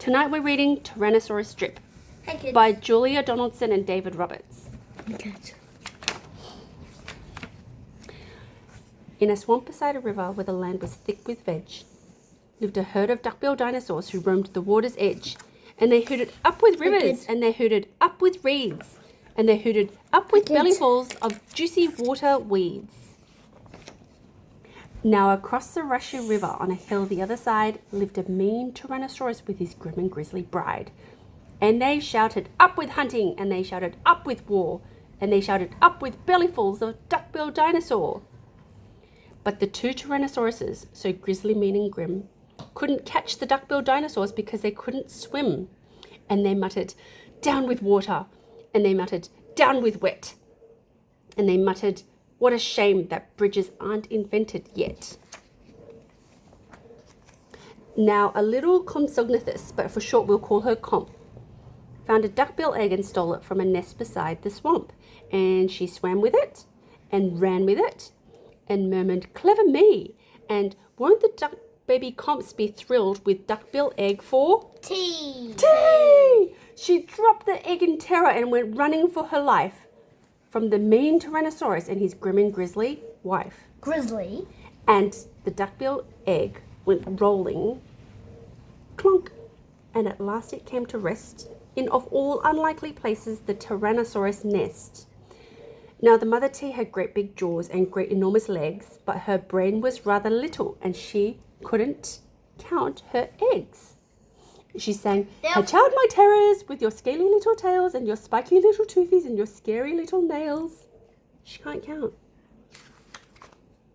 Tonight we're reading Tyrannosaurus Drip Hey kids. by Julia Donaldson and David Roberts. Kids. In a swamp beside a river where the land was thick with veg, lived a herd of duck-billed dinosaurs who roamed the water's edge, and they hooted up with rivers, and they hooted up with reeds, and they hooted up with bellyfuls of juicy water weeds. Now across the rushy river on a hill the other side lived a mean Tyrannosaurus with his grim and grisly bride. And they shouted up with hunting, and they shouted up with war, and they shouted up with bellyfuls of duck-billed dinosaur. But the two Tyrannosauruses, so grisly, mean and grim, couldn't catch the duck-billed dinosaurs because they couldn't swim. And they muttered, down with water, and they muttered, down with wet. And they muttered, what a shame that bridges aren't invented yet. Now a little Compsognathus, but for short we'll call her Comp, found a duckbill egg and stole it from a nest beside the swamp. And she swam with it and ran with it and murmured, clever me. And won't the duck baby Comps be thrilled with duckbill egg for Tea. tea? She dropped the egg in terror and went running for her life from the mean Tyrannosaurus and his grim and grisly wife. Grizzly. And the duckbill egg went rolling, clunk, and at last it came to rest in, of all unlikely places, the Tyrannosaurus nest. Now the mother tea had great big jaws and great enormous legs, but her brain was rather little and she couldn't count her eggs. She sang, hatch out my terrors with your scaly little tails and your spiky little toothies and your scary little nails. She can't count.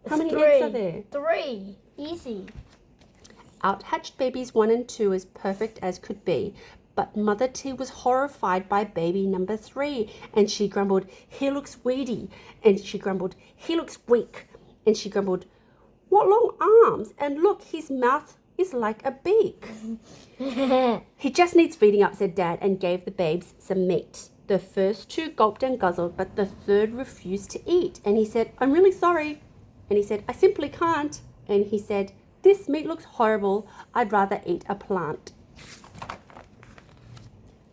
How many eggs are there? 3. Easy. Out hatched babies 1 and 2 as perfect as could be. But Mother T was horrified by baby number 3. And she grumbled, he looks weedy. And she grumbled, he looks weak. And she grumbled, what long arms. And look, his mouth is like a beak. He just needs feeding up, said Dad, and gave the babes some meat. The first 2 gulped and guzzled, but the third refused to eat. And he said, I'm really sorry. And he said, I simply can't. And he said, this meat looks horrible. I'd rather eat a plant.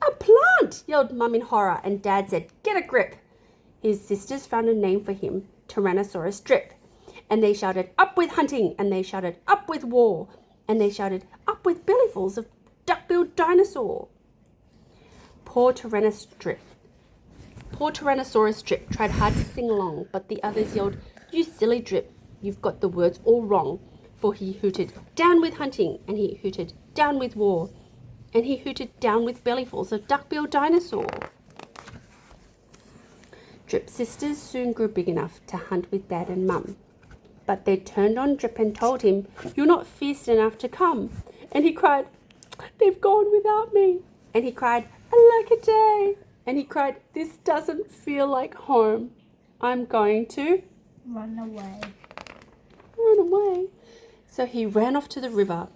A plant, yelled Mum in horror, and Dad said, get a grip. His sisters found a name for him, Tyrannosaurus Drip. And they shouted, up with hunting, and they shouted, up with war, and they shouted, up with bellyfuls of duck-billed dinosaur. Poor Tyrannosaurus Drip tried hard to sing along, but the others yelled, you silly Drip, you've got the words all wrong. For he hooted, down with hunting, and he hooted, down with war, and he hooted down with bellyfuls of duck-billed dinosaur. Drip's sisters soon grew big enough to hunt with Dad and Mum. But they turned on Drip and told him, you're not fierce enough to come. And he cried, they've gone without me. And he cried, alack-a-day. And he cried, this doesn't feel like home. I'm going to Run away. Run away. So he ran off to the river,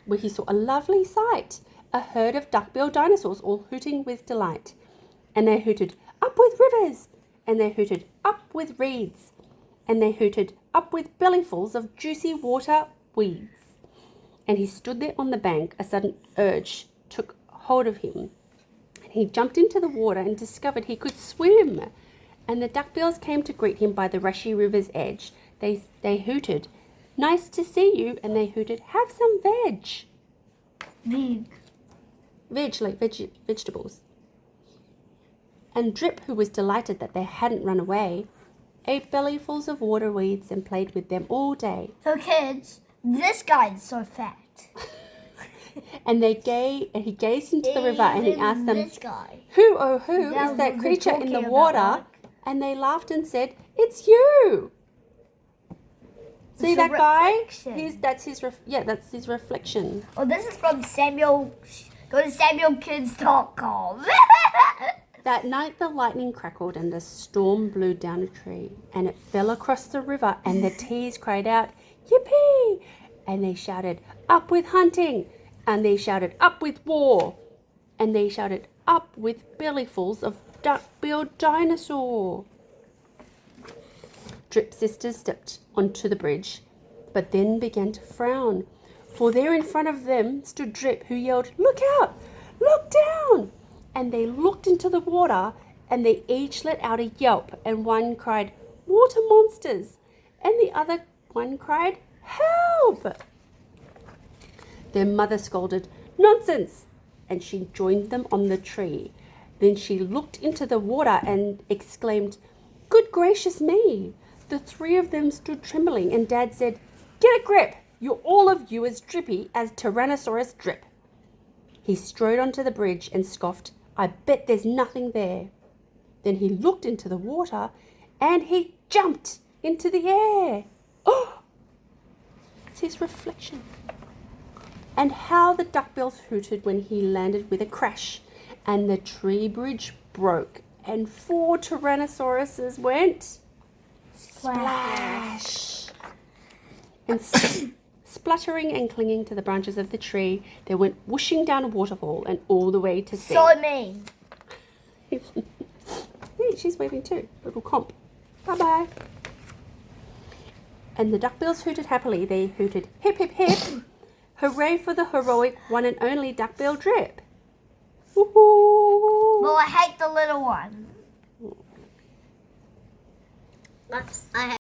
where he saw a lovely sight, a herd of duck-billed dinosaurs all hooting with delight. And they hooted, up with rivers, and they hooted, up with reeds, and they hooted, up with bellyfuls of juicy water weeds. And he stood there on the bank. A sudden urge took hold of him, and he jumped into the water and discovered he could swim. And the duckbills came to greet him by the rushy river's edge. They hooted, nice to see you, and they hooted, have some veg. Veg, like vegetables. And Drip, who was delighted that they hadn't run away, ate bellyfuls of water weeds and played with them all day. So kids, this guy is so fat. And he gazed into the river and he asked them, this guy. who, oh who, is that creature in the water? And they laughed and said, it's you. See that guy? That's his reflection. Oh, this is from Samuel. Go to SamuelKids.com. That night the lightning crackled and a storm blew down a tree, and it fell across the river, and the teas cried out, yippee! And they shouted, up with hunting, and they shouted, up with war, and they shouted, up with bellyfuls of duck-billed dinosaur. Drip's sisters stepped onto the bridge, but then began to frown, For there in front of them stood Drip, who yelled, "Look out! Look down!" And they looked into the water, and they each let out a yelp, and one cried, "Water monsters!" and the other one cried, "Help!" Their mother scolded, "Nonsense!" and she joined them on the tree. Then she looked into the water and exclaimed, "Good gracious me!" The three of them stood trembling, and Dad said, "Get a grip! You're all of you as drippy as Tyrannosaurus Drip." He strode onto the bridge and scoffed, "I bet there's nothing there." Then he looked into the water and he jumped into the air. Oh! It's his reflection. And how the duckbills hooted when he landed with a crash, and the tree bridge broke, and 4 Tyrannosauruses went splash. And spluttering and clinging to the branches of the tree, they went whooshing down a waterfall and all the way to sea. So mean. Hey, she's waving too. Little comp. Bye-bye. And the duckbills hooted happily. They hooted, "Hip, hip, hip." Hooray for the heroic one and only duckbill Drip. Woohoo! Well, I hate the little one. I